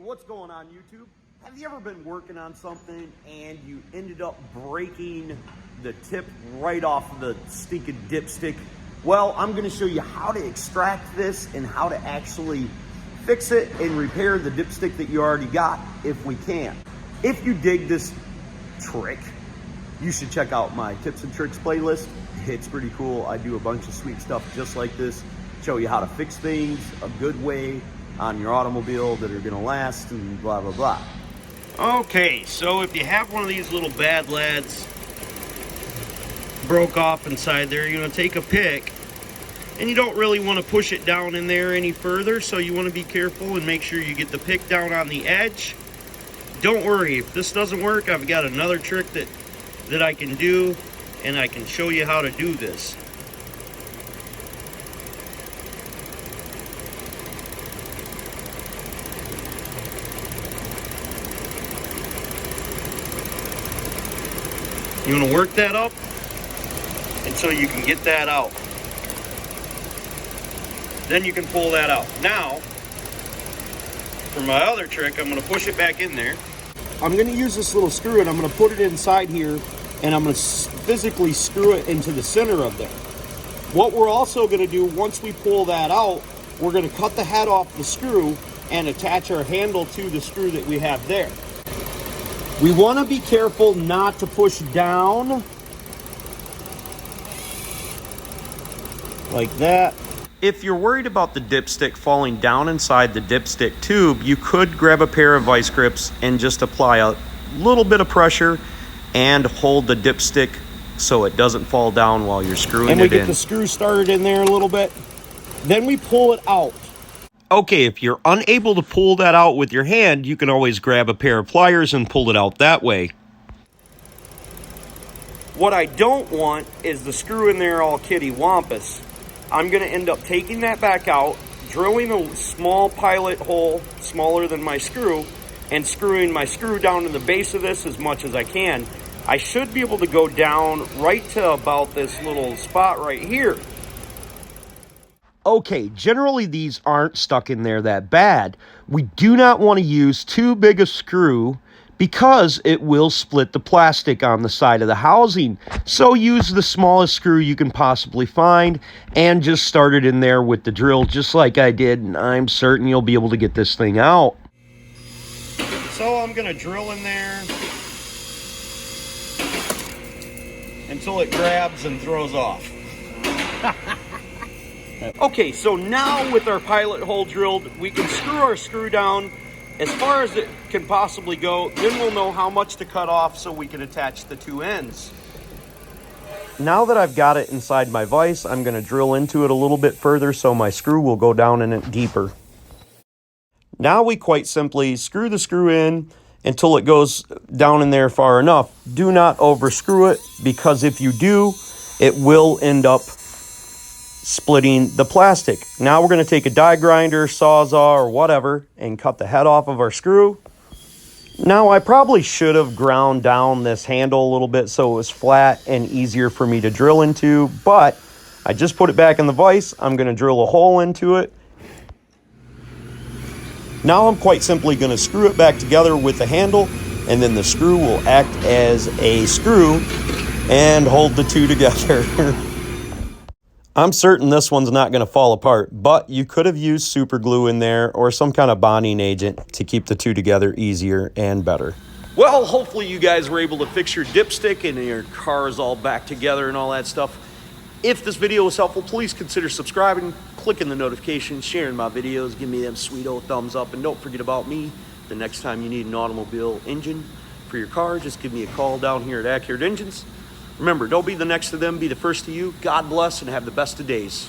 what's going on YouTube? Have you ever been working on something and you ended up breaking the tip right off of the stinking dipstick? Well, I'm gonna show you how to extract this and how to actually fix it and repair the dipstick that you already got if we can. If you dig this trick, you should check out my tips and tricks playlist. It's pretty cool. I do a bunch of sweet stuff just like this, show you how to fix things a good way on your automobile that are gonna last and blah, blah, blah. Okay, so if you have one of these little bad lads broke off inside there, you're gonna take a pick and you don't really want to push it down in there any further, so you want to be careful and make sure you get the pick down on the edge. Don't worry, if this doesn't work, I've got another trick that I can do, and I can show you how to do this. You want to work that up until you can get that out. Then you can pull that out. Now, for my other trick, I'm going to push it back in there. I'm going to use this little screw and I'm going to put it inside here and I'm going to physically screw it into the center of there. What we're also going to do once we pull that out, we're going to cut the head off the screw and attach our handle to the screw that we have there. We want to be careful not to push down like that. If you're worried about the dipstick falling down inside the dipstick tube, you could grab a pair of vice grips and just apply a little bit of pressure and hold the dipstick so it doesn't fall down while you're screwing it in. And we get the screw started in there a little bit. Then we pull it out. Okay, if you're unable to pull that out with your hand, you can always grab a pair of pliers and pull it out that way. What I don't want is the screw in there all kitty-wampus. I'm going to end up taking that back out, drilling a small pilot hole smaller than my screw, and screwing my screw down to the base of this as much as I can. I should be able to go down right to about this little spot right here. Okay, generally these aren't stuck in there that bad. We do not want to use too big a screw because it will split the plastic on the side of the housing. So use the smallest screw you can possibly find and just start it in there with the drill just like I did, and I'm certain you'll be able to get this thing out. So I'm gonna drill in there until it grabs and throws off. Okay, so now with our pilot hole drilled, we can screw our screw down as far as it can possibly go. Then we'll know how much to cut off so we can attach the two ends. Now that I've got it inside my vise, I'm going to drill into it a little bit further so my screw will go down in it deeper. Now we quite simply screw the screw in until it goes down in there far enough. Do not overscrew it, because if you do, it will end up splitting the plastic. Now we're going to take a die grinder, sawzall, or whatever and cut the head off of our screw. Now I probably should have ground down this handle a little bit so it was flat and easier for me to drill into, but I just put it back in the vise. I'm going to drill a hole into it. Now I'm quite simply going to screw it back together with the handle, and then the screw will act as a screw and hold the two together. I'm certain this one's not going to fall apart, but you could have used super glue in there or some kind of bonding agent to keep the two together easier and better. Well, hopefully you guys were able to fix your dipstick and your car's all back together and all that stuff. If this video was helpful, please consider subscribing, clicking the notifications, sharing my videos, give me them sweet old thumbs up, and don't forget about me. The next time you need an automobile engine for your car, just give me a call down here at Accurate Engines. Remember, don't be the next to them, be the first to you. God bless and have the best of days.